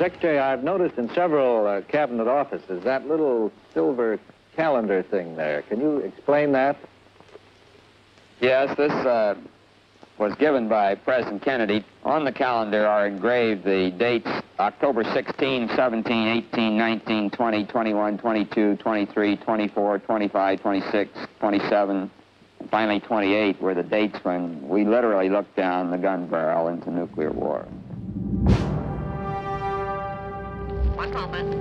Secretary, I've noticed in several cabinet offices that little silver calendar thing there. Can you explain that? Yes, this was given by President Kennedy. On the calendar are engraved the dates October 16, 17, 18, 19, 20, 21, 22, 23, 24, 25, 26, 27, and finally 28 were the dates when we literally looked down the gun barrel into nuclear war. One moment.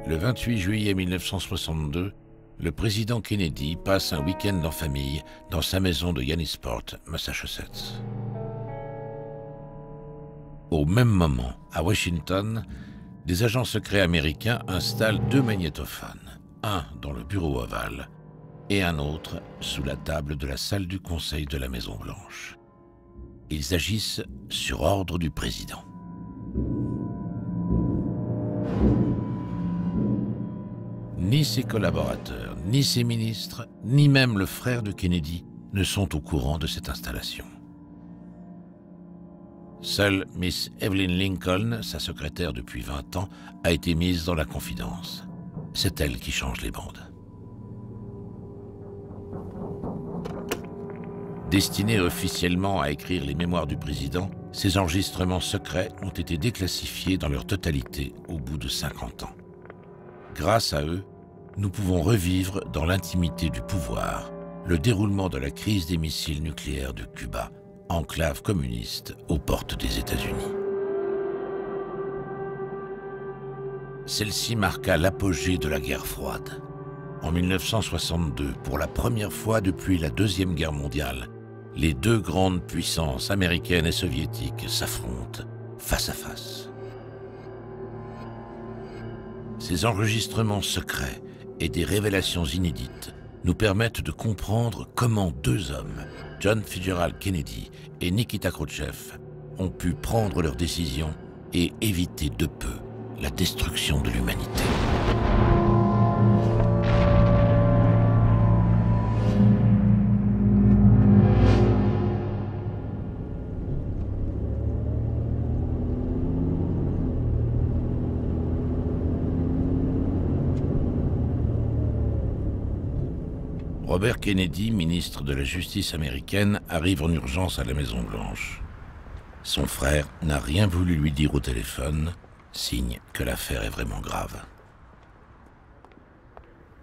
Le 28 juillet 1962, le président Kennedy passe un week-end en famille dans sa maison de Yannisport, Massachusetts. Au même moment, à Washington, des agents secrets américains installent deux magnétophones, un dans le bureau ovale et un autre sous la table de la salle du Conseil de la Maison-Blanche. Ils agissent sur ordre du président. Ni ses collaborateurs, ni ses ministres, ni même le frère de Kennedy ne sont au courant de cette installation. Seule Miss Evelyn Lincoln, sa secrétaire depuis 20 ans, a été mise dans la confidence. C'est elle qui change les bandes. Destinés officiellement à écrire les mémoires du président, ces enregistrements secrets ont été déclassifiés dans leur totalité au bout de 50 ans. Grâce à eux, nous pouvons revivre dans l'intimité du pouvoir le déroulement de la crise des missiles nucléaires de Cuba, enclave communiste aux portes des États-Unis. Celle-ci marqua l'apogée de la guerre froide. En 1962, pour la première fois depuis la Deuxième Guerre mondiale, les deux grandes puissances américaines et soviétiques s'affrontent face à face. Ces enregistrements secrets et des révélations inédites nous permettent de comprendre comment deux hommes, John Fitzgerald Kennedy et Nikita Khrouchtchev, ont pu prendre leurs décisions et éviter de peu la destruction de l'humanité. Robert Kennedy, ministre de la Justice américaine, arrive en urgence à la Maison-Blanche. Son frère n'a rien voulu lui dire au téléphone, signe que l'affaire est vraiment grave.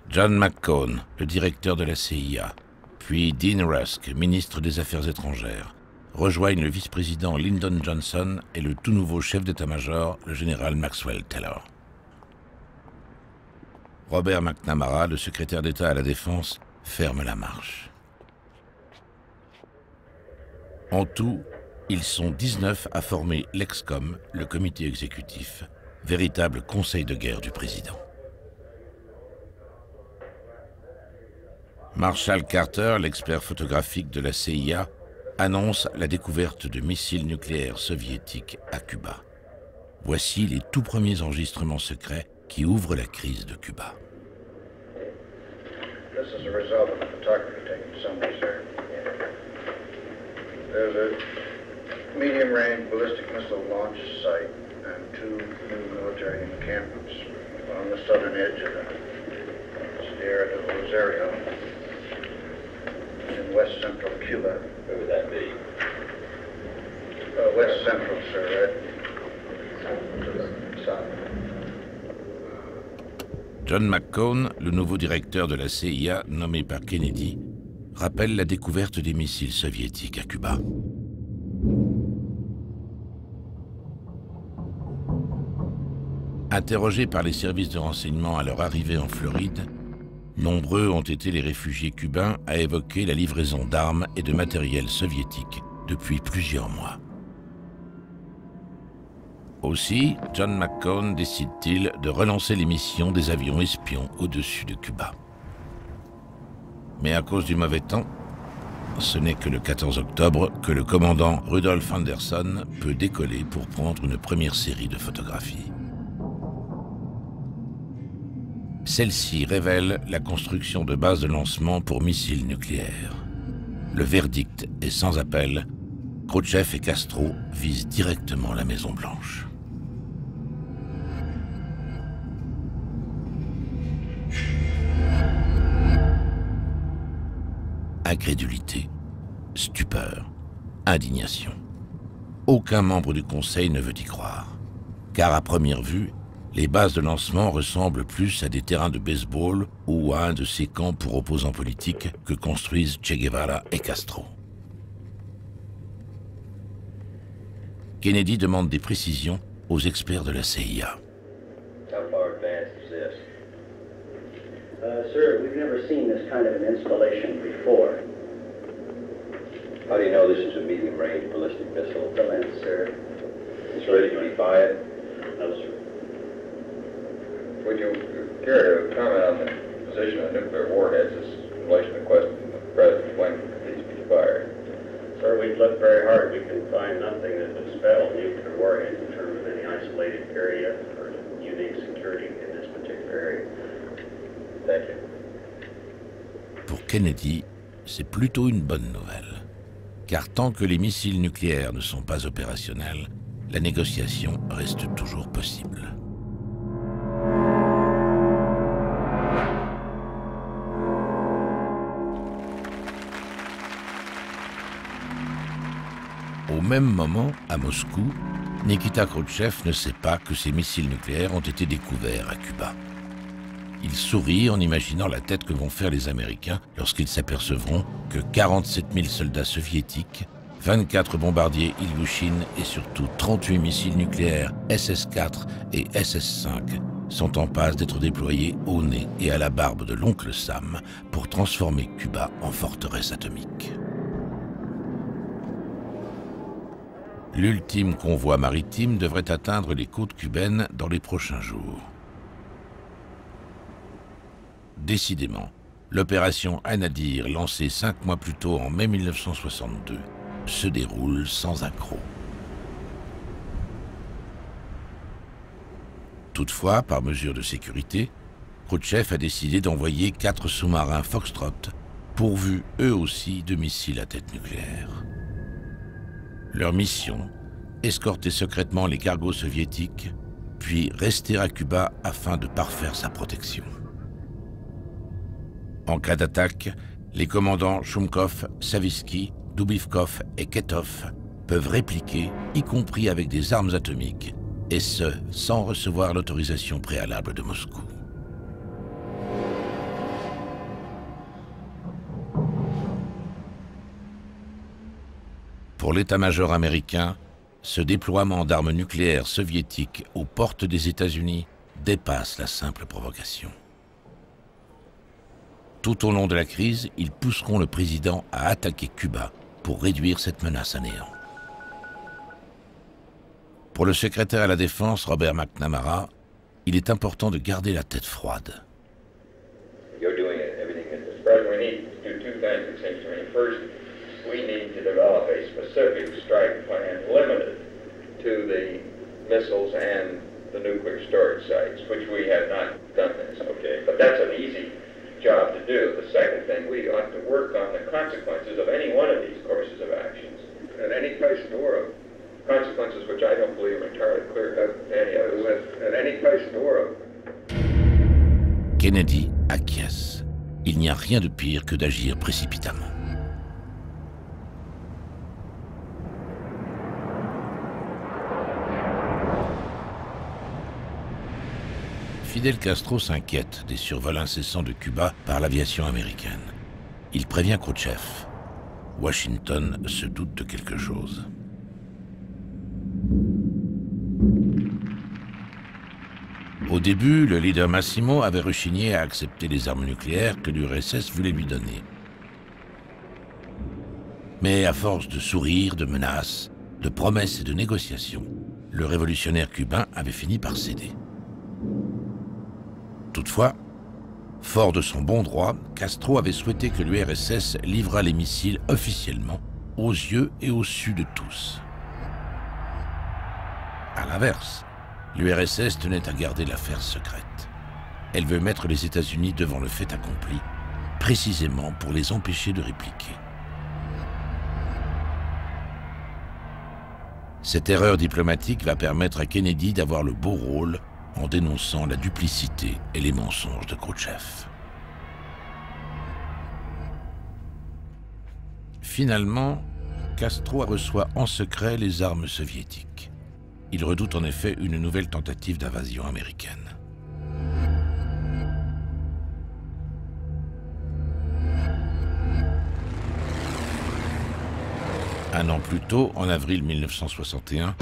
John McCone, le directeur de la CIA, puis Dean Rusk, ministre des Affaires étrangères, rejoignent le vice-président Lyndon Johnson et le tout nouveau chef d'état-major, le général Maxwell Taylor. Robert McNamara, le secrétaire d'État à la Défense, ferme la marche. En tout, ils sont 19 à former l'EXCOM, le comité exécutif, véritable conseil de guerre du président. Marshall Carter, l'expert photographique de la CIA, annonce la découverte de missiles nucléaires soviétiques à Cuba. Voici les tout premiers enregistrements secrets qui ouvrent la crise de Cuba. This is a result of the photography taken Sunday, sir. There's a medium-range ballistic missile launch site and two new military encampments on the southern edge of the Sierra de Rosario in west central Cuba. Where would that be? West central, sir, right to the south. John McCone, le nouveau directeur de la CIA nommé par Kennedy, rappelle la découverte des missiles soviétiques à Cuba. Interrogé par les services de renseignement à leur arrivée en Floride, Nombreux ont été les réfugiés cubains à évoquer la livraison d'armes et de matériel soviétique depuis plusieurs mois. Aussi, John McCone décide-t-il de relancer les missions des avions espions au-dessus de Cuba. Mais à cause du mauvais temps, ce n'est que le 14 octobre que le commandant Rudolf Anderson peut décoller pour prendre une première série de photographies. Celle-ci révèle la construction de bases de lancement pour missiles nucléaires. Le verdict est sans appel. Khrouchtchev et Castro visent directement la Maison-Blanche. Incrédulité, stupeur, indignation. Aucun membre du Conseil ne veut y croire. Car à première vue, les bases de lancement ressemblent plus à des terrains de baseball ou à un de ces camps pour opposants politiques que construisent Che Guevara et Castro. Kennedy demande des précisions aux experts de la CIA. How far advanced is this? Sir, we've never seen this kind of an installation before. How do you know this is a medium-range ballistic missile? The lens, sir. It's ready to be fired? No, sir. Would you care to comment on the position of nuclear warheads as in relation to the question of the President when could these be fired? Sir, we've looked very hard. We can find nothing that would spell nuclear warheads in terms of any isolated area or unique security in this particular area. Thank you. Pour Kennedy, c'est plutôt une bonne nouvelle. Car tant que les missiles nucléaires ne sont pas opérationnels, la négociation reste toujours possible. Au même moment, à Moscou, Nikita Khrouchtchev ne sait pas que ces missiles nucléaires ont été découverts à Cuba. Il sourit en imaginant la tête que vont faire les Américains lorsqu'ils s'apercevront que 47 000 soldats soviétiques, 24 bombardiers Ilyushin et surtout 38 missiles nucléaires SS-4 et SS-5 sont en passe d'être déployés au nez et à la barbe de l'oncle Sam pour transformer Cuba en forteresse atomique. L'ultime convoi maritime devrait atteindre les côtes cubaines dans les prochains jours. Décidément, l'opération Anadir, lancée 5 mois plus tôt en mai 1962, se déroule sans accroc. Toutefois, par mesure de sécurité, Khrouchtchev a décidé d'envoyer 4 sous-marins Foxtrot, pourvus eux aussi de missiles à tête nucléaire. Leur mission, escorter secrètement les cargos soviétiques, puis rester à Cuba afin de parfaire sa protection. En cas d'attaque, les commandants Shumkov, Savitsky, Dubivkov et Ketov peuvent répliquer, y compris avec des armes atomiques, et ce, sans recevoir l'autorisation préalable de Moscou. Pour l'état-major américain, ce déploiement d'armes nucléaires soviétiques aux portes des États-Unis dépasse la simple provocation. Tout au long de la crise, ils pousseront le président à attaquer Cuba pour réduire cette menace à néant. Pour le secrétaire à la Défense, Robert McNamara, il est important de garder la tête froide. We need to develop a specific strike plan limited to the missiles and the nuclear storage sites, which we have not done this, okay? But that's an easy job to do. The second thing, we ought to work on the consequences of any one of these courses of actions at any place in the world. Consequences which I don't believe are entirely clear-cut any others. At any place in the world. Kennedy acquiesce. Il n'y a rien de pire que d'agir précipitamment. Fidel Castro s'inquiète des survols incessants de Cuba par l'aviation américaine. Il prévient Khrouchtchev. Washington se doute de quelque chose. Au début, le leader Massimo avait rechigné à accepter les armes nucléaires que l'URSS voulait lui donner. Mais à force de sourires, de menaces, de promesses et de négociations, le révolutionnaire cubain avait fini par céder. Toutefois, fort de son bon droit, Castro avait souhaité que l'URSS livrât les missiles officiellement, aux yeux et au su de tous. À l'inverse, l'URSS tenait à garder l'affaire secrète. Elle veut mettre les États-Unis devant le fait accompli, précisément pour les empêcher de répliquer. Cette erreur diplomatique va permettre à Kennedy d'avoir le beau rôle en dénonçant la duplicité et les mensonges de Khrouchtchev. Finalement, Castro reçoit en secret les armes soviétiques. Il redoute en effet une nouvelle tentative d'invasion américaine. Un an plus tôt, en avril 1961,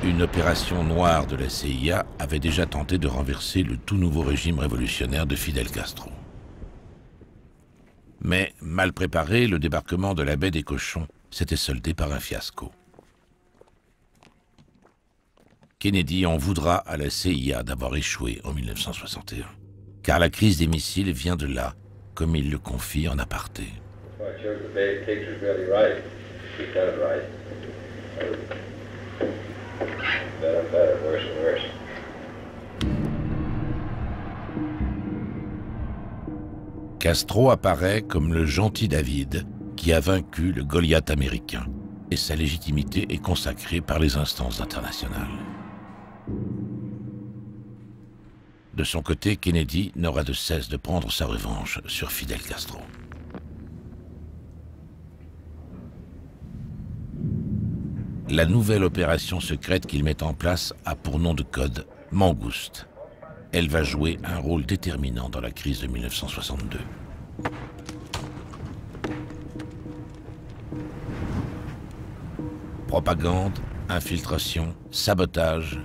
une opération noire de la CIA avait déjà tenté de renverser le tout nouveau régime révolutionnaire de Fidel Castro. Mais, mal préparé, le débarquement de la baie des Cochons s'était soldé par un fiasco. Kennedy en voudra à la CIA d'avoir échoué en 1961, car la crise des missiles vient de là, comme il le confie en aparté. Castro apparaît comme le gentil David qui a vaincu le Goliath américain, et sa légitimité est consacrée par les instances internationales. De son côté, Kennedy n'aura de cesse de prendre sa revanche sur Fidel Castro. La nouvelle opération secrète qu'il met en place a pour nom de code Mangouste. Elle va jouer un rôle déterminant dans la crise de 1962. Propagande, infiltration, sabotage.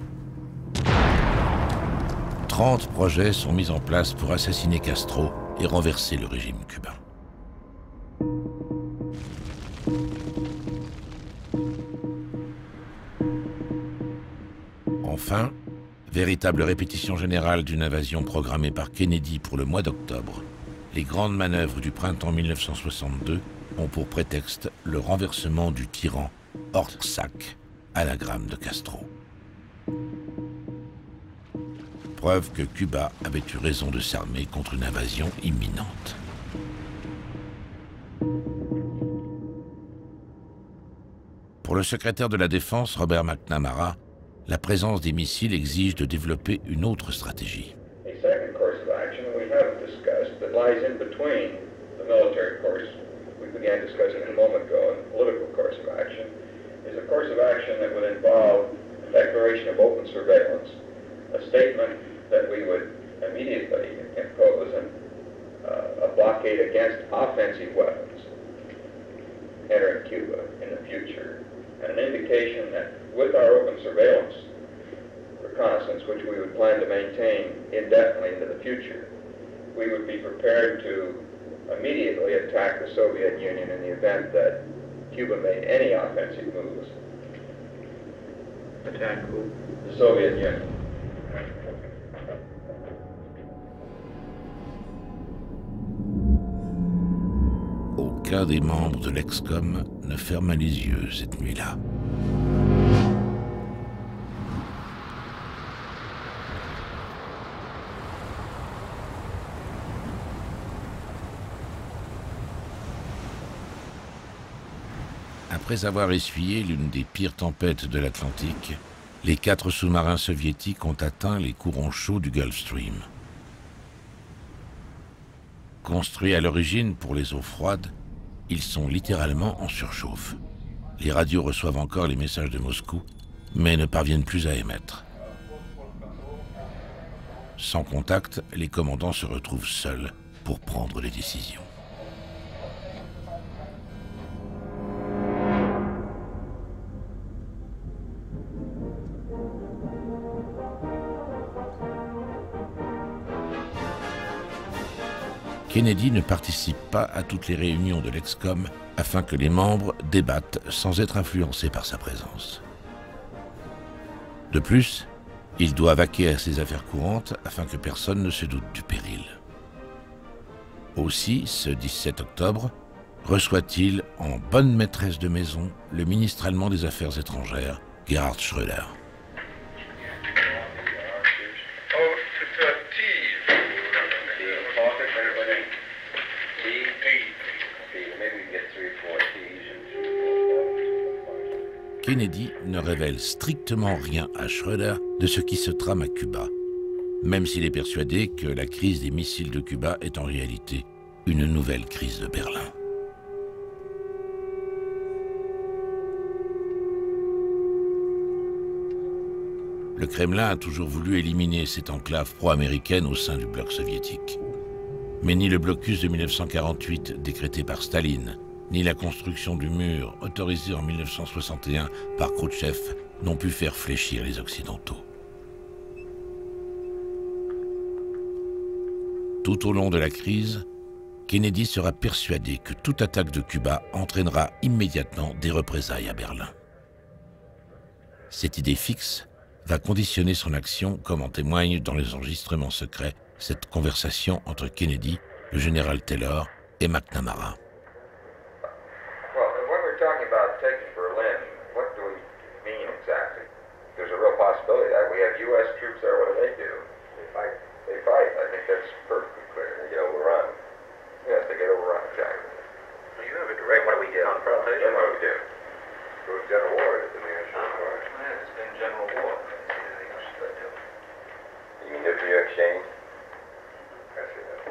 30 projets sont mis en place pour assassiner Castro et renverser le régime cubain. Enfin, véritable répétition générale d'une invasion programmée par Kennedy pour le mois d'octobre, les grandes manœuvres du printemps 1962 ont pour prétexte le renversement du tyran Orszag, anagramme de Castro. Preuve que Cuba avait eu raison de s'armer contre une invasion imminente. Pour le secrétaire de la Défense, Robert McNamara, la présence des missiles exige de développer une autre stratégie. A second course of action we haven't discussed that lies in between the military course we began discussing a moment ago and the political course of action is a course of action that would involve a declaration of open surveillance, a statement that we would immediately impose a blockade against offensive weapons entering Cuba in the future, and an indication that with our open surveillance reconnaissance, which we would plan to maintain indefinitely into the future, we would be prepared to immediately attack the Soviet Union in the event that Cuba made any offensive moves. Attack who? The Soviet Union. Aucun des membres de l'Excom ne ferma les yeux cette nuit-là. Après avoir essuyé l'une des pires tempêtes de l'Atlantique, les 4 sous-marins soviétiques ont atteint les courants chauds du Gulf Stream. Construits à l'origine pour les eaux froides, ils sont littéralement en surchauffe. Les radios reçoivent encore les messages de Moscou, mais ne parviennent plus à émettre. Sans contact, les commandants se retrouvent seuls pour prendre les décisions. Kennedy ne participe pas à toutes les réunions de l'Excom afin que les membres débattent sans être influencés par sa présence. De plus, il doit vaquer à ses affaires courantes afin que personne ne se doute du péril. Aussi, ce 17 octobre, reçoit-il en bonne maîtresse de maison le ministre allemand des Affaires étrangères, Gerhard Schröder. Kennedy ne révèle strictement rien à Schröder de ce qui se trame à Cuba, même s'il est persuadé que la crise des missiles de Cuba est en réalité une nouvelle crise de Berlin. Le Kremlin a toujours voulu éliminer cette enclave pro-américaine au sein du bloc soviétique. Mais ni le blocus de 1948 décrété par Staline, ni la construction du mur autorisée en 1961 par Khrouchtchev n'ont pu faire fléchir les Occidentaux. Tout au long de la crise, Kennedy sera persuadé que toute attaque de Cuba entraînera immédiatement des représailles à Berlin. Cette idée fixe va conditionner son action, comme en témoigne dans les enregistrements secrets cette conversation entre Kennedy, le général Taylor et McNamara. Well, when we're talking about taking Berlin, what do we mean exactly? There's a real possibility that we have U.S. troops there. What do? They fight. They fight. I think that's perfectly clear. They get overrun. Yes, they get overrun, exactly. You have a direct. What do we get on confrontation? What do we do? Go to general war. It's been it's been general war. Anything else you could do? You mean nuclear exchange? I see that.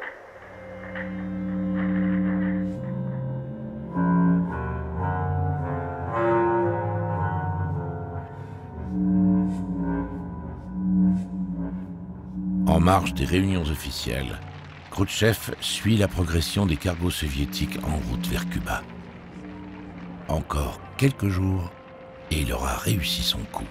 En marge des réunions officielles, Khrouchtchev suit la progression des cargos soviétiques en route vers Cuba. Encore quelques jours et il aura réussi son coup.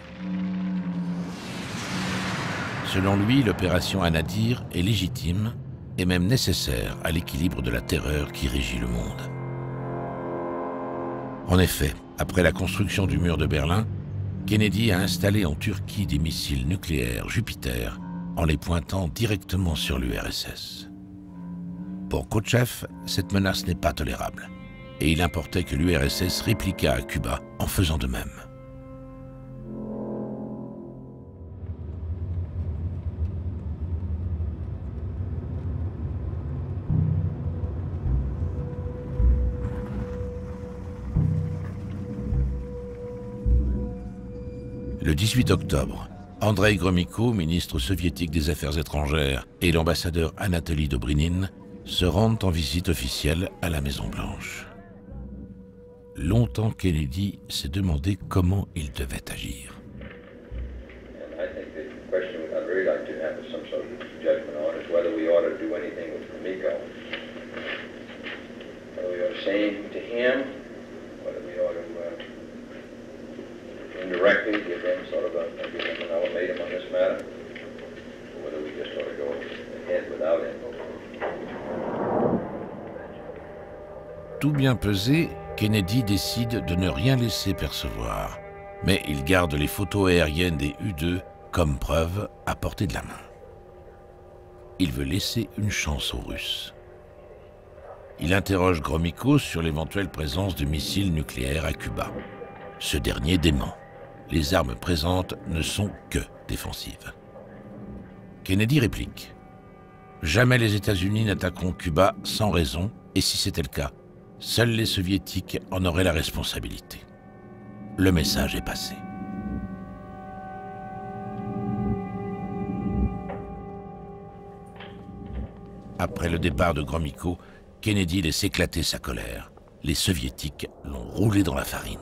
Selon lui, l'opération Anadyr est légitime et même nécessaire à l'équilibre de la terreur qui régit le monde. En effet, après la construction du mur de Berlin, Kennedy a installé en Turquie des missiles nucléaires Jupiter en les pointant directement sur l'URSS. Pour Khrouchtchev, cette menace n'est pas tolérable et il importait que l'URSS répliquât à Cuba en faisant de même. Le 18 octobre, Andrei Gromyko, ministre soviétique des Affaires étrangères, et l'ambassadeur Anatoly Dobrynin se rendent en visite officielle à la Maison-Blanche. Longtemps, Kennedy s'est demandé comment il devait agir. And I think the question I'd really like to have some sort of judgment on is whether we ought to do anything with Gromyko. Whether we ought to say anything to him, whether we ought to indirectly give him sort of maybe an ultimatum on this matter, or whether we just ought to go ahead without him. Tout bien pesé, Kennedy décide de ne rien laisser percevoir, mais il garde les photos aériennes des U-2 comme preuve à portée de la main. Il veut laisser une chance aux Russes. Il interroge Gromyko sur l'éventuelle présence de missiles nucléaires à Cuba. Ce dernier dément. Les armes présentes ne sont que défensives. Kennedy réplique. Jamais les États-Unis n'attaqueront Cuba sans raison, et si c'était le cas, seuls les Soviétiques en auraient la responsabilité. Le message est passé. Après le départ de Gromyko, Kennedy laisse éclater sa colère. Les Soviétiques l'ont roulé dans la farine.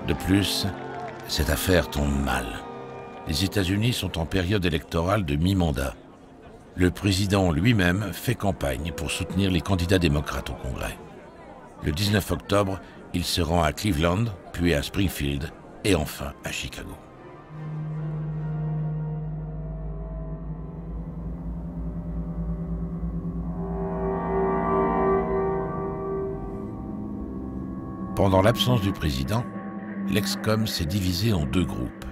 De plus, cette affaire tombe mal. Les États-Unis sont en période électorale de mi-mandat. le président lui-même fait campagne pour soutenir les candidats démocrates au Congrès. Le 19 octobre, il se rend à Cleveland, puis à Springfield et enfin à Chicago. Pendant l'absence du président, l'ex-com s'est divisé en deux groupes.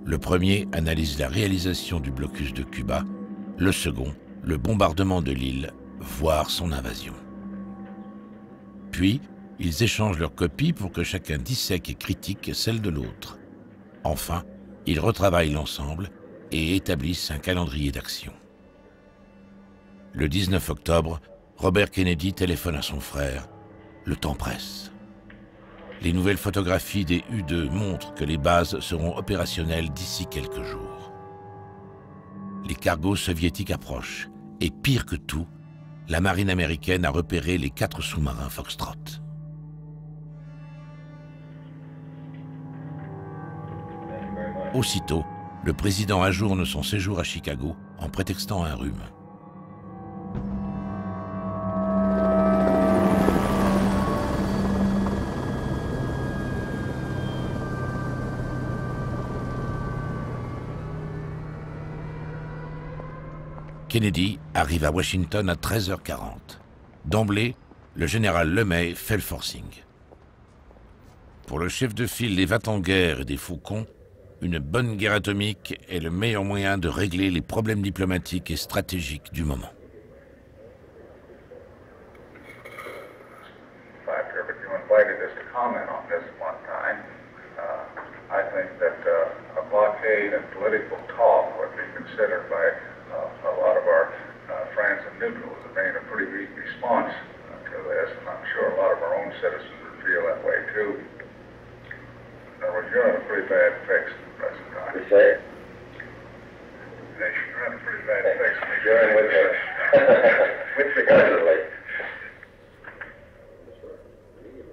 Le premier analyse la réalisation du blocus de Cuba, le second, le bombardement de l'île, voire son invasion. Puis, ils échangent leurs copies pour que chacun dissèque et critique celle de l'autre. Enfin, ils retravaillent l'ensemble et établissent un calendrier d'action. Le 19 octobre, Robert Kennedy téléphone à son frère. Le temps presse. Les nouvelles photographies des U-2 montrent que les bases seront opérationnelles d'ici quelques jours. Les cargos soviétiques approchent. Et pire que tout, la marine américaine a repéré les 4 sous-marins Foxtrot. Aussitôt, le président ajourne son séjour à Chicago en prétextant un rhume. Kennedy arrive à Washington à 13h40. D'emblée, le général LeMay fait le forcing. Pour le chef de file des va-t-en-guerre et des faucons, une bonne guerre atomique est le meilleur moyen de régler les problèmes diplomatiques et stratégiques du moment. A lot of our friends in Newcastle have made a pretty weak response to this, and I'm sure a lot of our own citizens would feel that way too. In other words, you're in a pretty bad fix at the present time. You say it? You're in a pretty bad fix. You're in with me. With me.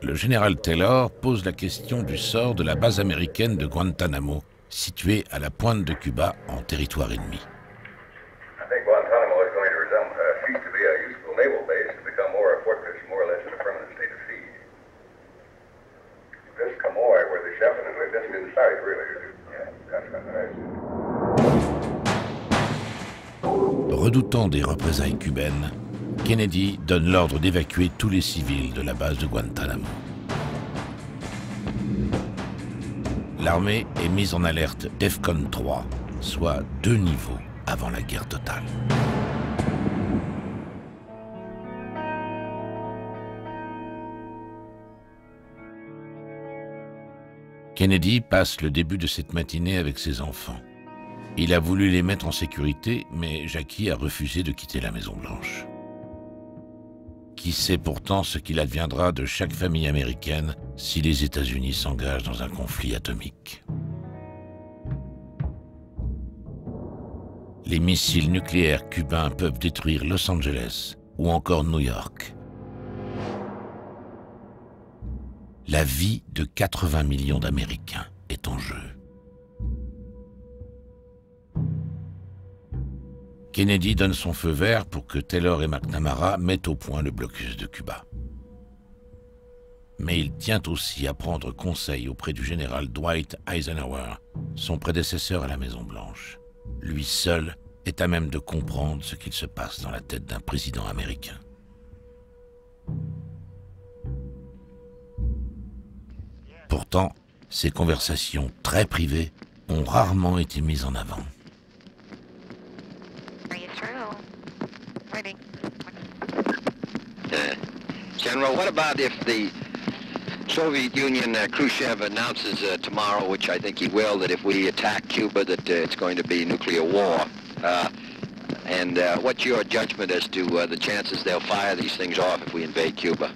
Le général Taylor pose la question du sort de la base américaine de Guantanamo, située à la pointe de Cuba en territoire ennemi. I think Guantanamo is going to cease to be a useful naval base and become more a fortress, more or less in a permanent state of siege. This Camoy, where the chef and we've just inside, really. Yeah, that's right. Redoutant des représailles cubaines, Kennedy donne l'ordre d'évacuer tous les civils de la base de Guantanamo. L'armée est mise en alerte DEFCON 3, soit 2 niveaux avant la guerre totale. Kennedy passe le début de cette matinée avec ses enfants. Il a voulu les mettre en sécurité, mais Jackie a refusé de quitter la Maison-Blanche. Qui sait pourtant ce qu'il adviendra de chaque famille américaine si les États-Unis s'engagent dans un conflit atomique. Les missiles nucléaires cubains peuvent détruire Los Angeles ou encore New York. La vie de 80 millions d'Américains est en jeu. Kennedy donne son feu vert pour que Taylor et McNamara mettent au point le blocus de Cuba. Mais il tient aussi à prendre conseil auprès du général Dwight Eisenhower, son prédécesseur à la Maison-Blanche. Lui seul est à même de comprendre ce qu'il se passe dans la tête d'un président américain. Pourtant, ces conversations très privées ont rarement été mises en avant. General, what about if the Soviet Union, Khrushchev announces tomorrow, which I think he will, that if we attack Cuba, that it's going to be nuclear war? And what's your judgment as to the chances they'll fire these things off if we invade Cuba?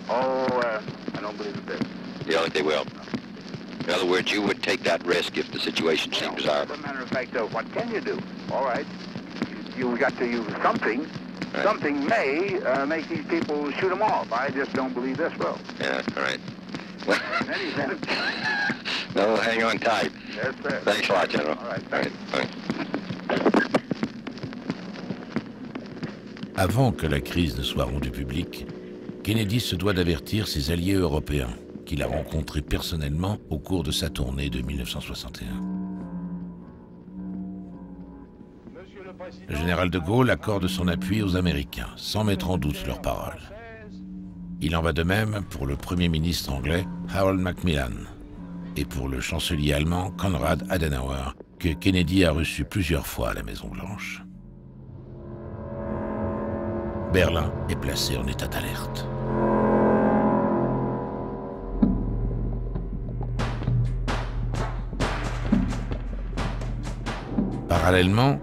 I don't believe it. You don't think they will? In other words, you would take that risk if the situation seemed desirable. As a matter of fact, what can you do? All right, you've got to use something. Right. Something may make these people shoot them off. I just don't believe this will. Yeah, all right. Well, in any event. No, hang on tight. Yes, sir. Thanks a lot, General. All right, thanks. Thanks. Avant que la crise ne soit rendue publique, Kennedy se doit d'avertir ses alliés européens, qu'il a rencontrés personnellement au cours de sa tournée de 1961. Le général de Gaulle accorde son appui aux Américains, sans mettre en doute leurs paroles. Il en va de même pour le Premier ministre anglais Harold Macmillan et pour le chancelier allemand Konrad Adenauer, que Kennedy a reçu plusieurs fois à la Maison-Blanche. Berlin est placé en état d'alerte. Parallèlement,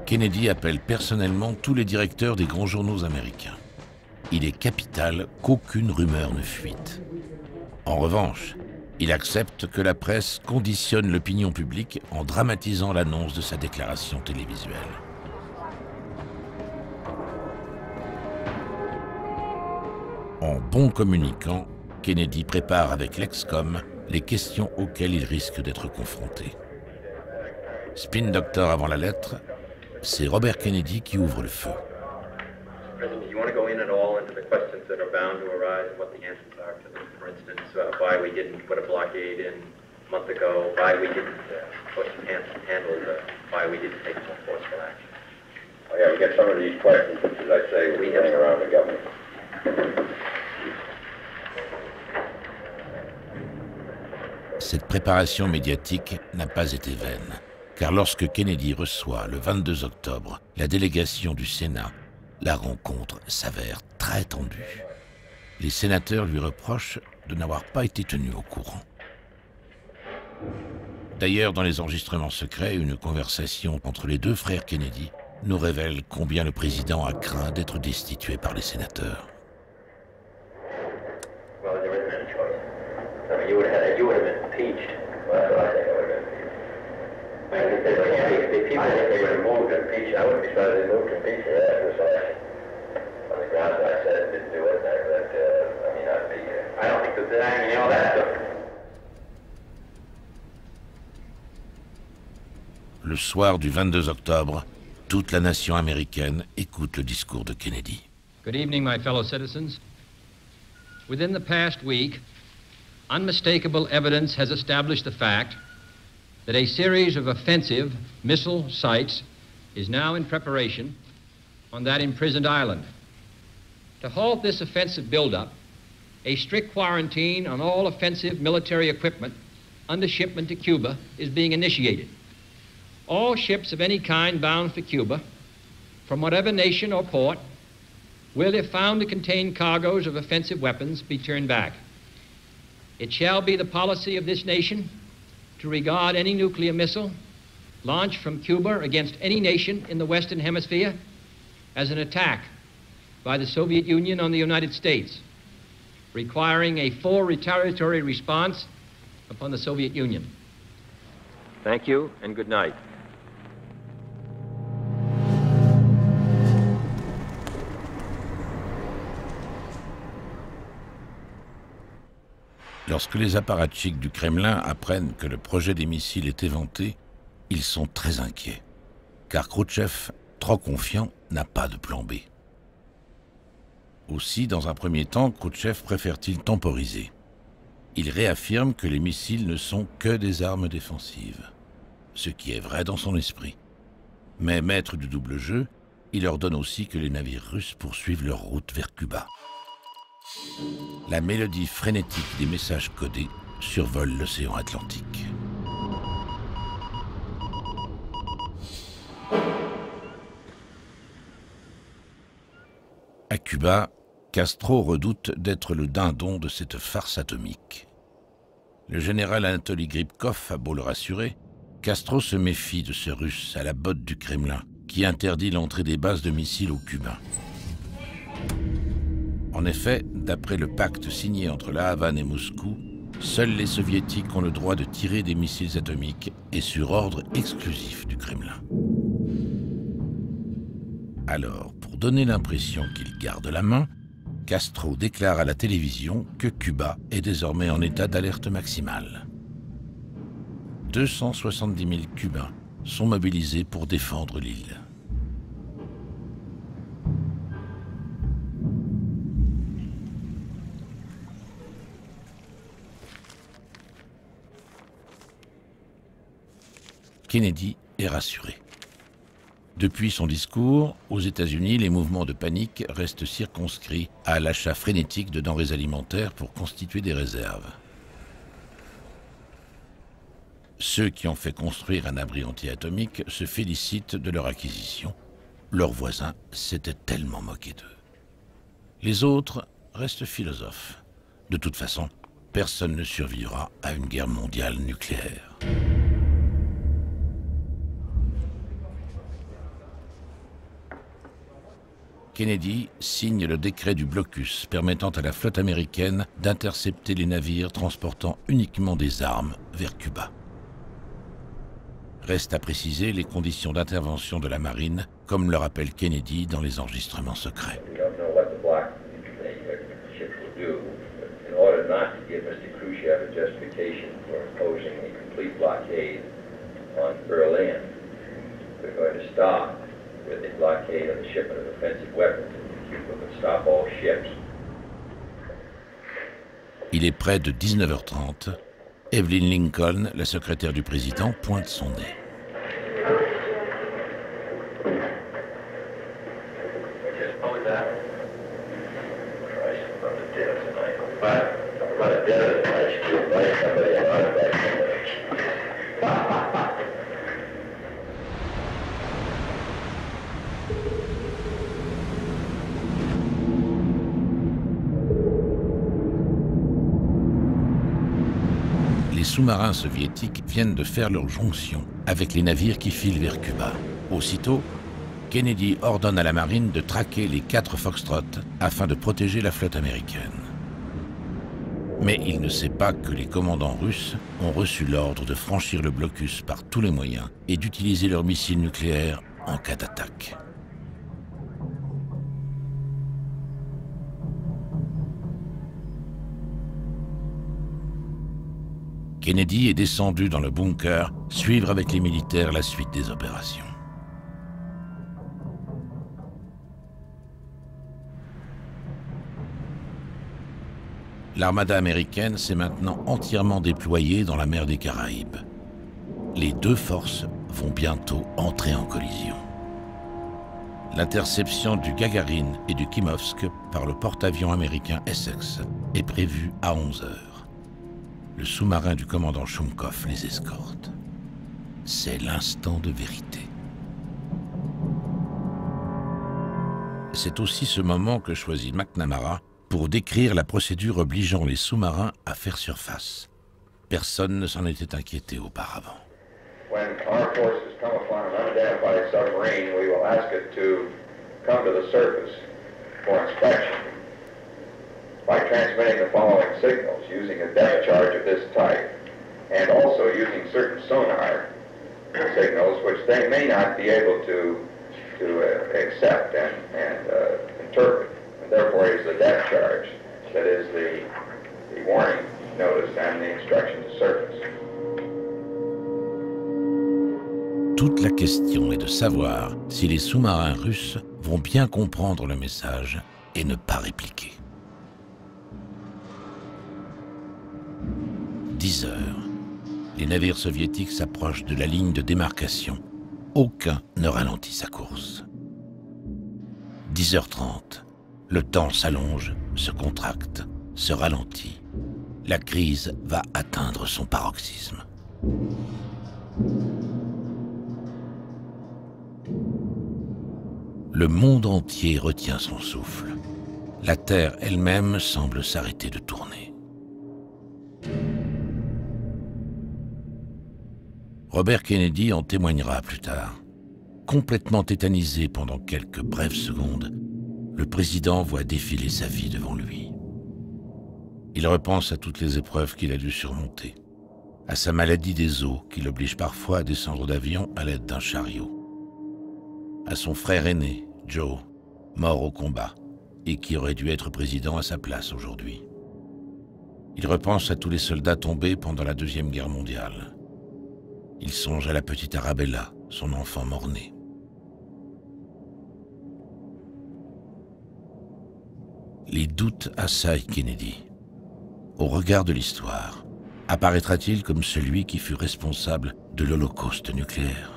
Kennedy appelle personnellement tous les directeurs des grands journaux américains. Il est capital qu'aucune rumeur ne fuite. En revanche, il accepte que la presse conditionne l'opinion publique en dramatisant l'annonce de sa déclaration télévisuelle. En bon communicant, Kennedy prépare avec l'ex-com les questions auxquelles il risque d'être confronté. Spin doctor avant la lettre, c'est Robert Kennedy qui ouvre le feu. President, do you want to go in at all into the questions that are bound to arise and what the answers are to them? For instance, why we didn't put a blockade in a month ago, why we didn't handle why we didn't take more forceful action. Oh, yeah, we get some of these questions, as I say, we hang around the government. Cette préparation médiatique n'a pas été vaine, car lorsque Kennedy reçoit le 22 octobre la délégation du Sénat, la rencontre s'avère très tendue. Les sénateurs lui reprochent de n'avoir pas été tenus au courant. D'ailleurs, dans les enregistrements secrets, une conversation entre les deux frères Kennedy nous révèle combien le président a craint d'être destitué par les sénateurs. Well, there isn't any choice. I mean, you would have been impeached. Well, that's what I think I would have been impeached. I mean, the people I think they would have moved to impeach. I wouldn't be sorry they moved to impeach her after this election. On the grounds that I said it didn't do it, I mean, I'd be. I don't think that, I mean, you know, that's the. Le soir du 22 octobre, toute la nation américaine écoute le discours de Kennedy. Good evening, my fellow citizens. Within the past week, unmistakable evidence has established the fact that a series of offensive missile sites is now in preparation on that imprisoned island. To halt this offensive buildup, a strict quarantine on all offensive military equipment under shipment to Cuba is being initiated. All ships of any kind bound for Cuba, from whatever nation or port, will, if found to contain cargoes of offensive weapons, be turned back. It shall be the policy of this nation to regard any nuclear missile launched from Cuba against any nation in the Western Hemisphere as an attack by the Soviet Union on the United States, requiring a full retaliatory response upon the Soviet Union. Thank you and good night. Lorsque les apparatchiks du Kremlin apprennent que le projet des missiles est éventé, ils sont très inquiets, car Khrouchtchev, trop confiant, n'a pas de plan B. Aussi, dans un premier temps, Khrouchtchev préfère-t-il temporiser. Il réaffirme que les missiles ne sont que des armes défensives, ce qui est vrai dans son esprit. Mais maître du double jeu, il ordonne aussi que les navires russes poursuivent leur route vers Cuba. La mélodie frénétique des messages codés survole l'océan Atlantique. À Cuba, Castro redoute d'être le dindon de cette farce atomique. Le général Anatoly Gribkov a beau le rassurer, Castro se méfie de ce Russe à la botte du Kremlin qui interdit l'entrée des bases de missiles aux Cubains. En effet, d'après le pacte signé entre La Havane et Moscou, seuls les soviétiques ont le droit de tirer des missiles atomiques et sur ordre exclusif du Kremlin. Alors, pour donner l'impression qu'il garde la main, Castro déclare à la télévision que Cuba est désormais en état d'alerte maximale. 270 000 Cubains sont mobilisés pour défendre l'île. Kennedy est rassuré. Depuis son discours, aux États-Unis, les mouvements de panique restent circonscrits à l'achat frénétique de denrées alimentaires pour constituer des réserves. Ceux qui ont fait construire un abri anti-atomique se félicitent de leur acquisition. Leurs voisins s'étaient tellement moqués d'eux. Les autres restent philosophes. De toute façon, personne ne survivra à une guerre mondiale nucléaire. Kennedy signe le décret du blocus permettant à la flotte américaine d'intercepter les navires transportant uniquement des armes vers Cuba. Reste à préciser les conditions d'intervention de la marine, comme le rappelle Kennedy dans les enregistrements secrets. With the blockade of the shipment of offensive weapons, Cuba would stop all ships. Il est près de 19h30. Evelyn Lincoln, la secrétaire du président, pointe son nez. Les sous-marins soviétiques viennent de faire leur jonction avec les navires qui filent vers Cuba. Aussitôt, Kennedy ordonne à la marine de traquer les 4 Foxtrot afin de protéger la flotte américaine. Mais il ne sait pas que les commandants russes ont reçu l'ordre de franchir le blocus par tous les moyens et d'utiliser leurs missiles nucléaires en cas d'attaque. Kennedy est descendu dans le bunker, suivre avec les militaires la suite des opérations. L'armada américaine s'est maintenant entièrement déployée dans la mer des Caraïbes. Les deux forces vont bientôt entrer en collision. L'interception du Gagarin et du Kimovsk par le porte-avions américain Essex est prévue à 11 h. Le sous-marin du commandant Shumkov les escorte. C'est l'instant de vérité. C'est aussi ce moment que choisit McNamara pour décrire la procédure obligeant les sous-marins à faire surface. Personne ne s'en était inquiété auparavant. When our forces come upon an unidentified submarine, we will ask it to come to the surface for inspection by transmitting the following signals using a depth charge of this type and also using certain sonar signals which they may not be able to accept and interpret. And therefore it is the depth charge that is the warning notice and the instruction to surface. Toute la question est de savoir si les sous-marins russes vont bien comprendre le message et ne pas répliquer. 10 h. Les navires soviétiques s'approchent de la ligne de démarcation. Aucun ne ralentit sa course. 10 h 30. Le temps s'allonge, se contracte, se ralentit. La crise va atteindre son paroxysme. Le monde entier retient son souffle. La Terre elle-même semble s'arrêter de tourner. Robert Kennedy en témoignera plus tard. Complètement tétanisé pendant quelques brèves secondes, le président voit défiler sa vie devant lui. Il repense à toutes les épreuves qu'il a dû surmonter, à sa maladie des os qui l'oblige parfois à descendre d'avion à l'aide d'un chariot, à son frère aîné, Joe, mort au combat et qui aurait dû être président à sa place aujourd'hui. Il repense à tous les soldats tombés pendant la Deuxième Guerre mondiale. Il songe à la petite Arabella, son enfant mort-né. Les doutes assaillent Kennedy. Au regard de l'histoire, apparaîtra-t-il comme celui qui fut responsable de l'Holocauste nucléaire?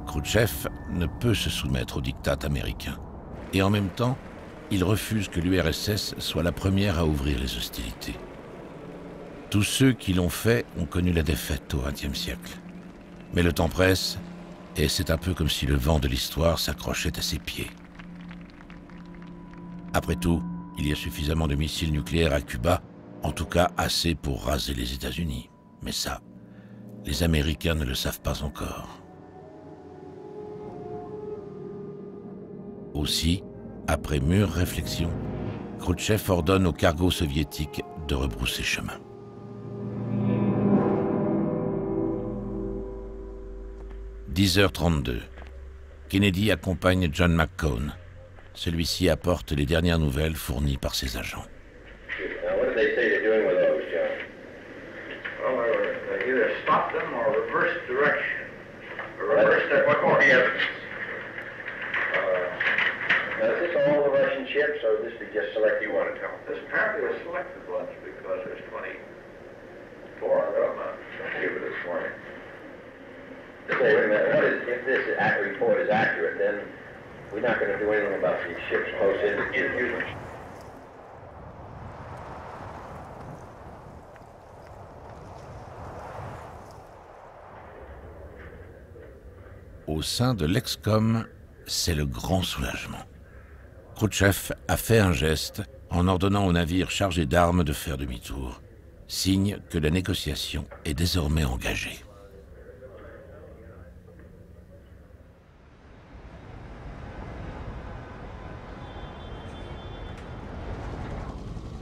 Khrouchtchev ne peut se soumettre au diktat américain. Et en même temps, il refuse que l'URSS soit la première à ouvrir les hostilités. Tous ceux qui l'ont fait ont connu la défaite au XXe siècle. Mais le temps presse, et c'est un peu comme si le vent de l'histoire s'accrochait à ses pieds. Après tout, il y a suffisamment de missiles nucléaires à Cuba, en tout cas assez pour raser les États-Unis. Mais ça, les Américains ne le savent pas encore. Aussi, après mûre réflexion, Khrouchtchev ordonne au cargo soviétique de rebrousser chemin. « 10h32. Kennedy accompagne John McCone. Celui-ci apporte les dernières nouvelles fournies par ses agents. Now, is this all the Russian ships, or this be just select you want to tell? This apparently was selected bunch because there's 24 of them on Cuba this morning. So, wait a minute, what is, if this report is accurate, then we're not going to do anything about these ships close in to Cuba. Au sein de l'Excom, c'est le grand soulagement. Khrouchtchev a fait un geste en ordonnant aux navires chargés d'armes de faire demi-tour, signe que la négociation est désormais engagée.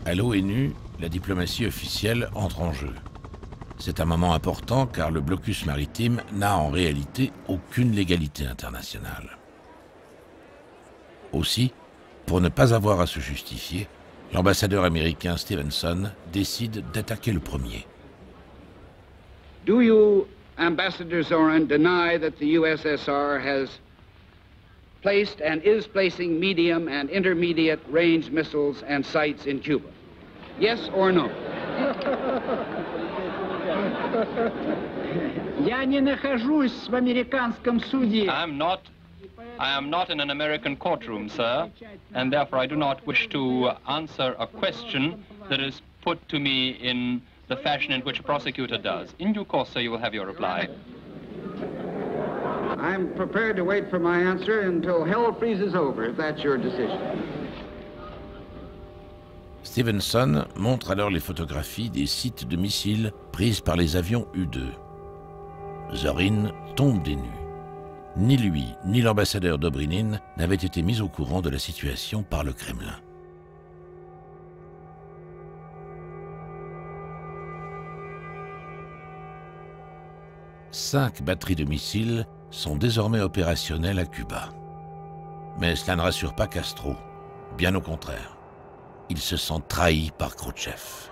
À l'ONU, la diplomatie officielle entre en jeu. C'est un moment important car le blocus maritime n'a en réalité aucune légalité internationale. Aussi, pour ne pas avoir à se justifier, l'ambassadeur américain Stevenson décide d'attaquer le premier. Do you, Ambassador Zorin, deny that the USSR has placed and is placing medium and intermediate range missiles and sights in Cuba? Yes or no? Я не нахожусь в американском суде. I am not in an American courtroom, sir, and therefore I do not wish to answer a question that is put to me in the fashion in which a prosecutor does. In due course, sir, you will have your reply. I'm prepared to wait for my answer until hell freezes over, if that's your decision. Stevenson montre alors les photographies des sites de missiles prises par les avions U-2. Zorin tombe des nues. Ni lui, ni l'ambassadeur Dobrynin n'avaient été mis au courant de la situation par le Kremlin. Cinq batteries de missiles sont désormais opérationnelles à Cuba. Mais cela ne rassure pas Castro, bien au contraire. Il se sent trahi par Khrouchtchev.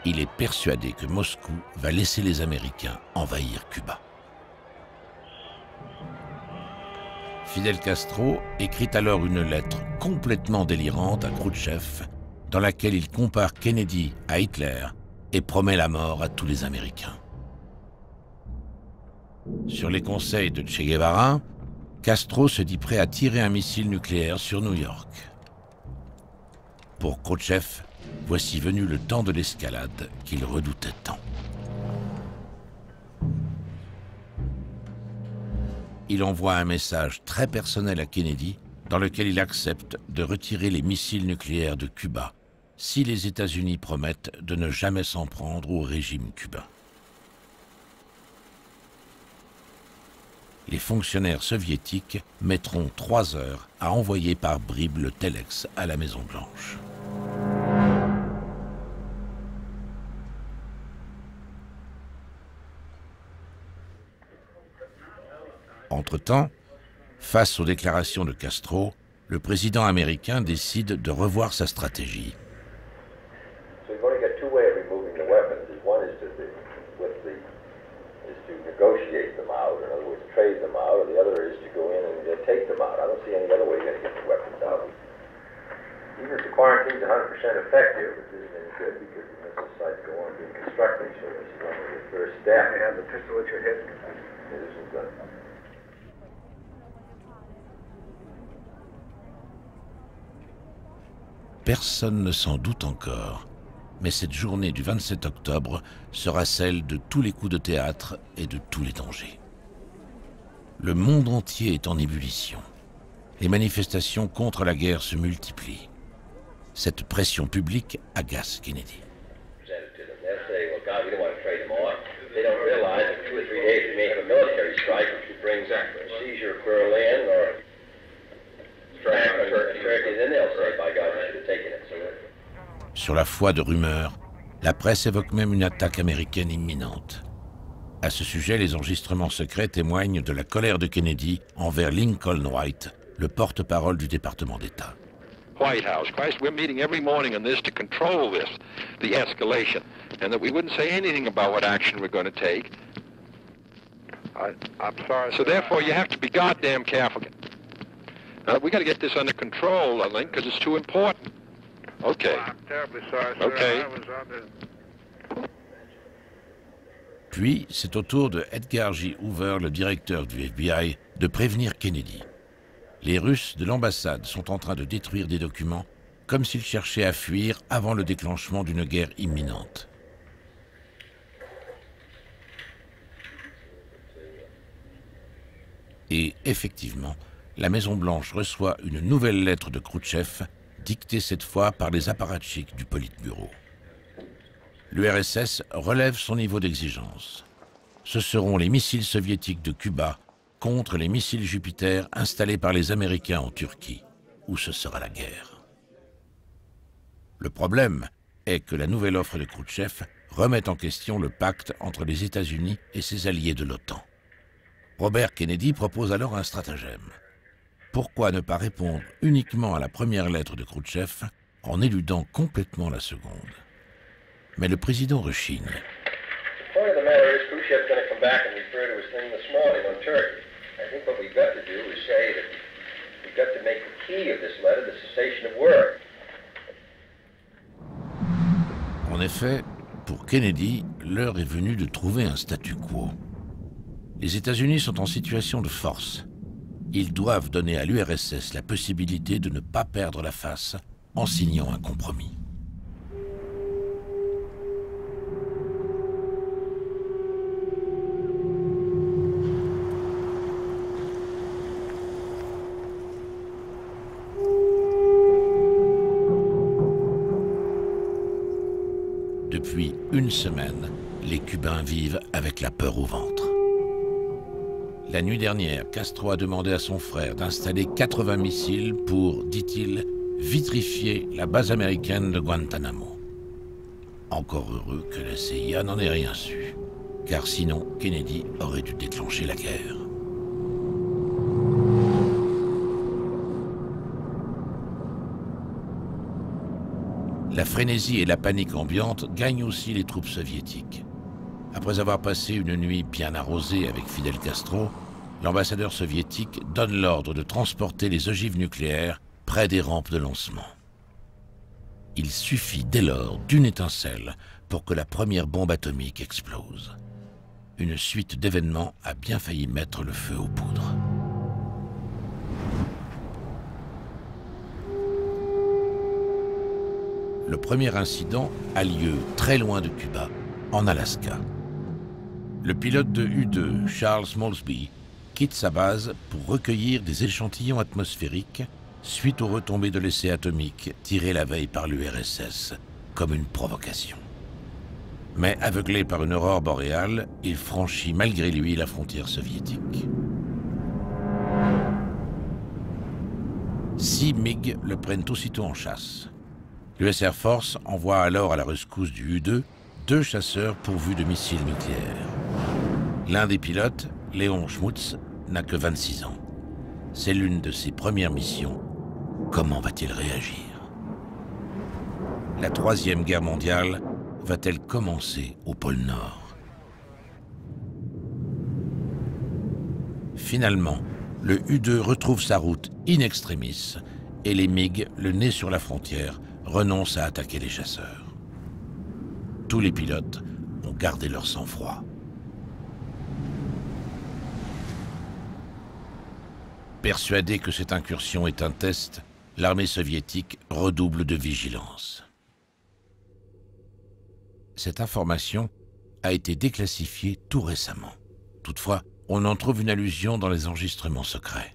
Il est persuadé que Moscou va laisser les Américains envahir Cuba. Fidel Castro écrit alors une lettre complètement délirante à Khrouchtchev dans laquelle il compare Kennedy à Hitler et promet la mort à tous les Américains. Sur les conseils de Che Guevara, Castro se dit prêt à tirer un missile nucléaire sur New York. Pour Khrouchtchev, voici venu le temps de l'escalade qu'il redoutait tant. Il envoie un message très personnel à Kennedy dans lequel il accepte de retirer les missiles nucléaires de Cuba si les États-Unis promettent de ne jamais s'en prendre au régime cubain. Les fonctionnaires soviétiques mettront 3 heures à envoyer par bribes le Telex à la Maison-Blanche. Entre-temps, face aux déclarations de Castro, le président américain décide de revoir sa stratégie. So you've only got two ways of removing the weapons. One is to negotiate them out, in other words, trade them out, or the other is to go in and take them out. I don't see any other way you're going to get the weapons out. Even if the quarantine's 100% effective, it isn't any good because the missile sites go on being constructed, so this is only the first step. You have the pistol at your hip. It isn't good. Personne ne s'en doute encore, mais cette journée du 27 octobre sera celle de tous les coups de théâtre et de tous les dangers. Le monde entier est en ébullition. Les manifestations contre la guerre se multiplient. Cette pression publique agace Kennedy. Sur la foi de rumeurs, la presse évoque même une attaque américaine imminente. À ce sujet, les enregistrements secrets témoignent de la colère de Kennedy envers Lincoln White, le porte-parole du département d'État. White House, Christ, we're meeting every morning on this to control this, the escalation, and that we wouldn't say anything about what action we're going to take. I'm sorry. So therefore, you have to be goddamn careful. We got to get this under control, Link, because it's too important. Okay. I'm terribly sorry, sir. Okay. I was under... Puis, c'est au tour de Edgar J. Hoover, le directeur du FBI, de prévenir Kennedy. Les Russes de l'ambassade sont en train de détruire des documents comme s'ils cherchaient à fuir avant le déclenchement d'une guerre imminente. Et effectivement, la Maison-Blanche reçoit une nouvelle lettre de Khrouchtchev, dictée cette fois par les apparatchiks du Politburo. L'URSS relève son niveau d'exigence. Ce seront les missiles soviétiques de Cuba contre les missiles Jupiter installés par les Américains en Turquie, où ce sera la guerre. Le problème est que la nouvelle offre de Khrouchtchev remet en question le pacte entre les États-Unis et ses alliés de l'OTAN. Robert Kennedy propose alors un stratagème. Pourquoi ne pas répondre uniquement à la première lettre de Khrouchtchev en éludant complètement la seconde? Mais le président rechigne. The point of the matter is Khrushchev's going to come back and refer to his thing this morning on Turkey. I think what we've got to do is say that we've got to make the key of this letter the cessation of war. En effet, pour Kennedy, l'heure est venue de trouver un statu quo. Les États-Unis sont en situation de force. Ils doivent donner à l'URSS la possibilité de ne pas perdre la face en signant un compromis. Depuis une semaine, les Cubains vivent avec la peur au ventre. La nuit dernière, Castro a demandé à son frère d'installer 80 missiles pour, dit-il, vitrifier la base américaine de Guantanamo. Encore heureux que la CIA n'en ait rien su, car sinon Kennedy aurait dû déclencher la guerre. La frénésie et la panique ambiante gagnent aussi les troupes soviétiques. Après avoir passé une nuit bien arrosée avec Fidel Castro, l'ambassadeur soviétique donne l'ordre de transporter les ogives nucléaires près des rampes de lancement. Il suffit dès lors d'une étincelle pour que la première bombe atomique explose. Une suite d'événements a bien failli mettre le feu aux poudres. Le premier incident a lieu très loin de Cuba, en Alaska. Le pilote de U-2, Charles Moulsby, quitte sa base pour recueillir des échantillons atmosphériques suite aux retombées de l'essai atomique tiré la veille par l'URSS, comme une provocation. Mais aveuglé par une aurore boréale, il franchit malgré lui la frontière soviétique. 6 MiG le prennent aussitôt en chasse. L'US Air Force envoie alors à la rescousse du U-2 2 chasseurs pourvus de missiles nucléaires. L'un des pilotes, Léon Schmutz, n'a que 26 ans. C'est l'une de ses premières missions. Comment va-t-il réagir? La Troisième Guerre mondiale va-t-elle commencer au pôle Nord? Finalement, le U-2 retrouve sa route in extremis et les MiG, le nez sur la frontière, renoncent à attaquer les chasseurs. Tous les pilotes ont gardé leur sang-froid. Persuadé que cette incursion est un test, l'armée soviétique redouble de vigilance. Cette information a été déclassifiée tout récemment. Toutefois, on en trouve une allusion dans les enregistrements secrets.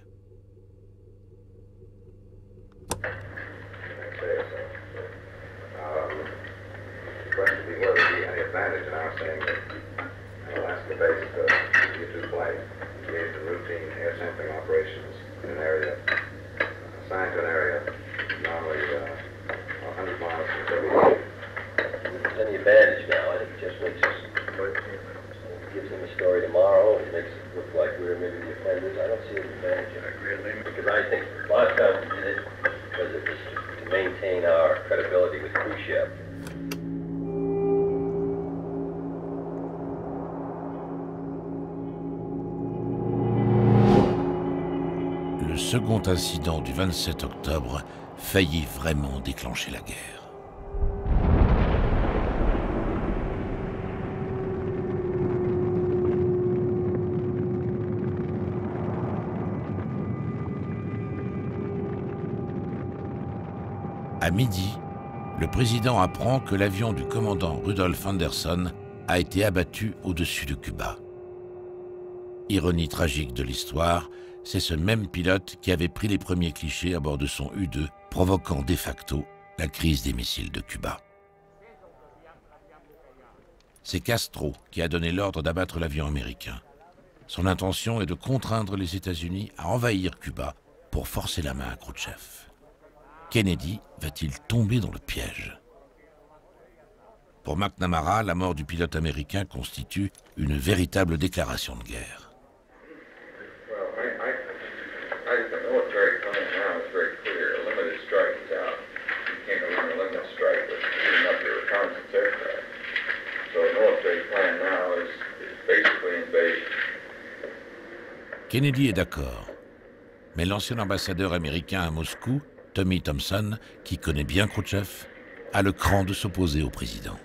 Any advantage now? I think it just makes us, gives them a story tomorrow. It makes it look like we're maybe the offenders. I don't see an advantage. Because I think last time we did it was to maintain our credibility with Khrushchev. Le second incident du 27 octobre faillit vraiment déclencher la guerre. À midi, le président apprend que l'avion du commandant Rudolf Anderson a été abattu au-dessus de Cuba. Ironie tragique de l'histoire, c'est ce même pilote qui avait pris les premiers clichés à bord de son U-2, provoquant de facto la crise des missiles de Cuba. C'est Castro qui a donné l'ordre d'abattre l'avion américain. Son intention est de contraindre les États-Unis à envahir Cuba pour forcer la main à Khrouchtchev. Kennedy va-t-il tomber dans le piège? Pour McNamara, la mort du pilote américain constitue une véritable déclaration de guerre. Kennedy est d'accord, mais l'ancien ambassadeur américain à Moscou, Tommy Thompson, qui connaît bien Khrouchtchev, a le cran de s'opposer au président.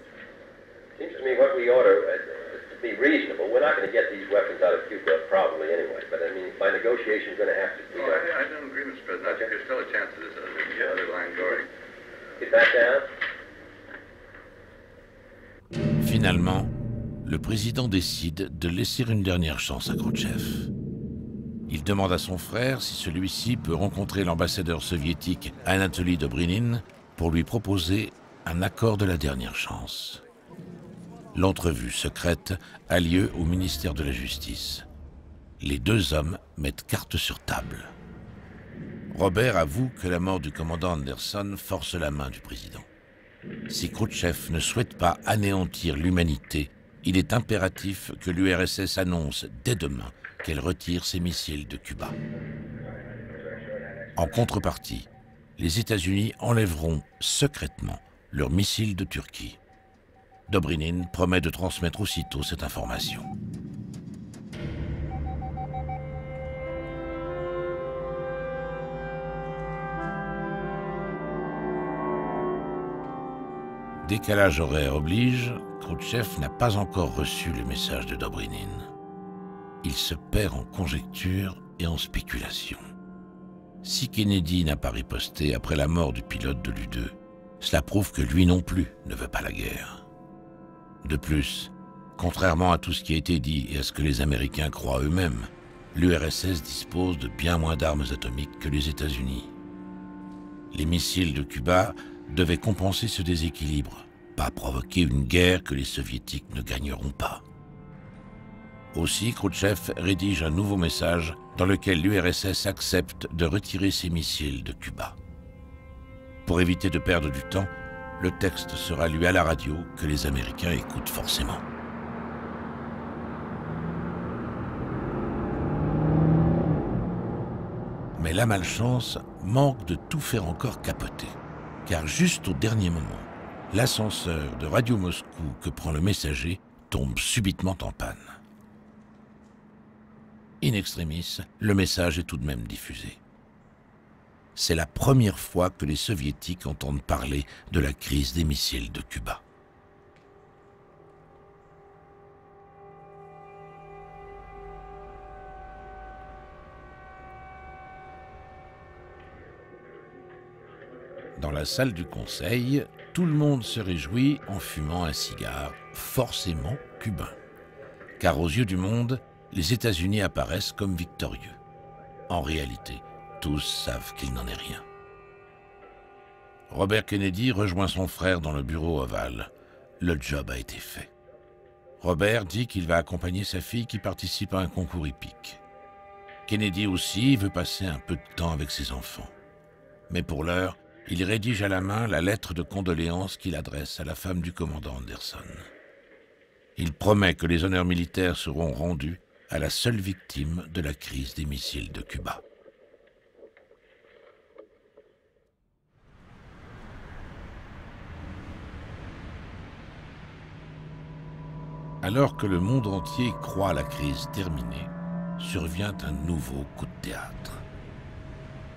Finalement, le président décide de laisser une dernière chance à Khrouchtchev. Il demande à son frère si celui-ci peut rencontrer l'ambassadeur soviétique Anatoly Dobrynin pour lui proposer un accord de la dernière chance. L'entrevue secrète a lieu au ministère de la Justice. Les deux hommes mettent carte sur table. Robert avoue que la mort du commandant Anderson force la main du président. Si Khrouchtchev ne souhaite pas anéantir l'humanité, il est impératif que l'URSS annonce dès demain qu'elle retire ses missiles de Cuba. En contrepartie, les États-Unis enlèveront secrètement leurs missiles de Turquie. Dobrynin promet de transmettre aussitôt cette information. Décalage horaire oblige, Khrouchtchev n'a pas encore reçu le message de Dobrynin. Il se perd en conjectures et en spéculations. Si Kennedy n'a pas riposté après la mort du pilote de l'U-2, cela prouve que lui non plus ne veut pas la guerre. De plus, contrairement à tout ce qui a été dit et à ce que les Américains croient eux-mêmes, l'URSS dispose de bien moins d'armes atomiques que les États-Unis. Les missiles de Cuba devaient compenser ce déséquilibre, pas provoquer une guerre que les Soviétiques ne gagneront pas. Aussi, Khrouchtchev rédige un nouveau message dans lequel l'URSS accepte de retirer ses missiles de Cuba. Pour éviter de perdre du temps, le texte sera lu à la radio que les Américains écoutent forcément. Mais la malchance manque de tout faire encore capoter. Car juste au dernier moment, l'ascenseur de Radio Moscou que prend le messager tombe subitement en panne. In extremis, le message est tout de même diffusé. C'est la première fois que les Soviétiques entendent parler de la crise des missiles de Cuba. Dans la salle du conseil, tout le monde se réjouit en fumant un cigare, forcément cubain. Car aux yeux du monde, les États-Unis apparaissent comme victorieux. En réalité, tous savent qu'il n'en est rien. Robert Kennedy rejoint son frère dans le bureau ovale. Le job a été fait. Robert dit qu'il va accompagner sa fille qui participe à un concours hippique. Kennedy aussi veut passer un peu de temps avec ses enfants. Mais pour l'heure, il rédige à la main la lettre de condoléances qu'il adresse à la femme du commandant Anderson. Il promet que les honneurs militaires seront rendus à la seule victime de la crise des missiles de Cuba. Alors que le monde entier croit la crise terminée, survient un nouveau coup de théâtre.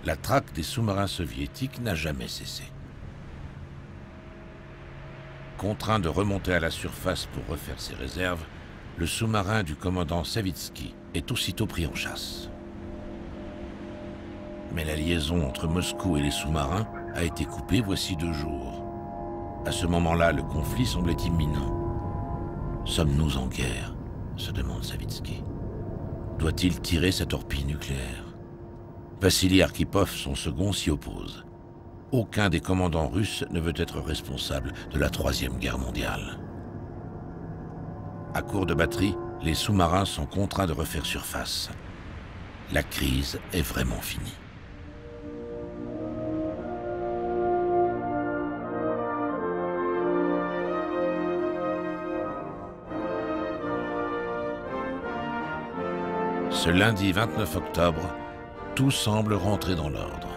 La traque des sous-marins soviétiques n'a jamais cessé. Contraint de remonter à la surface pour refaire ses réserves, le sous-marin du commandant Savitsky est aussitôt pris en chasse. Mais la liaison entre Moscou et les sous-marins a été coupée voici 2 jours. À ce moment-là, le conflit semblait imminent. Sommes-nous en guerre ? Se demande Savitsky. Doit-il tirer sa torpille nucléaire ? Vassili Arkhipov, son second, s'y oppose. Aucun des commandants russes ne veut être responsable de la Troisième Guerre mondiale. À court de batterie, les sous-marins sont contraints de refaire surface. La crise est vraiment finie. Ce lundi 29 octobre, tout semble rentrer dans l'ordre.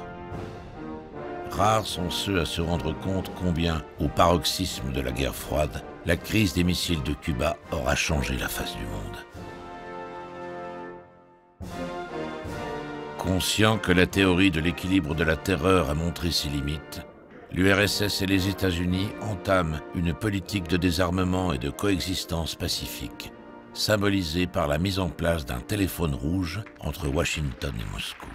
Rares sont ceux à se rendre compte combien, au paroxysme de la guerre froide, la crise des missiles de Cuba aura changé la face du monde. Conscient que la théorie de l'équilibre de la terreur a montré ses limites, l'URSS et les États-Unis entament une politique de désarmement et de coexistence pacifique, symbolisée par la mise en place d'un téléphone rouge entre Washington et Moscou.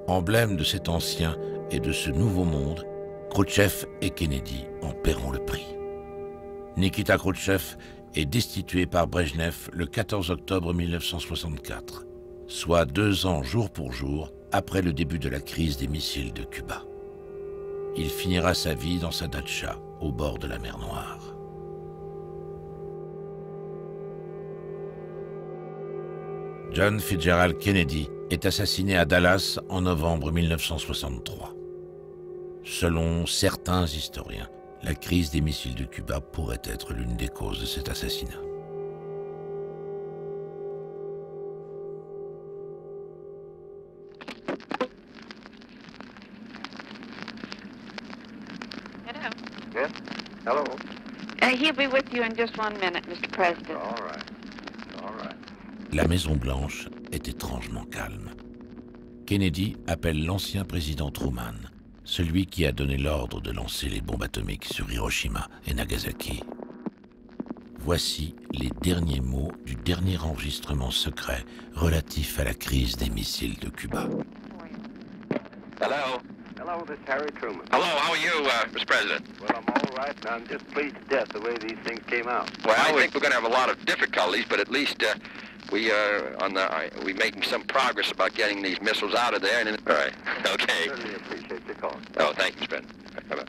Emblème de cet ancien et de ce nouveau monde, Khrouchtchev et Kennedy en paieront le prix. Nikita Khrouchtchev est destitué par Brejnev le 14 octobre 1964, soit 2 ans jour pour jour après le début de la crise des missiles de Cuba. Il finira sa vie dans sa datcha au bord de la mer Noire. John Fitzgerald Kennedy est assassiné à Dallas en novembre 1963. Selon certains historiens, la crise des missiles de Cuba pourrait être l'une des causes de cet assassinat. Hello. Yes? Hello. He'll be with you in just 1 minute, Mr. President. All right. All right. La Maison-Blanche est étrangement calme. Kennedy appelle l'ancien président Truman, celui qui a donné l'ordre de lancer les bombes atomiques sur Hiroshima et Nagasaki. Voici les derniers mots du dernier enregistrement secret relatif à la crise des missiles de Cuba. Hello. Hello, this is Harry Truman. Hello, how are you, Mr. President? Well, I'm all right, and I'm just pleased to death the way these things came out. Well, I think we're going to have a lot of difficulties, but at least we're making some progress about getting these missiles out of there. And all right, okay. I certainly appreciate your call. Oh, thank you, Mr. President. Bye-bye.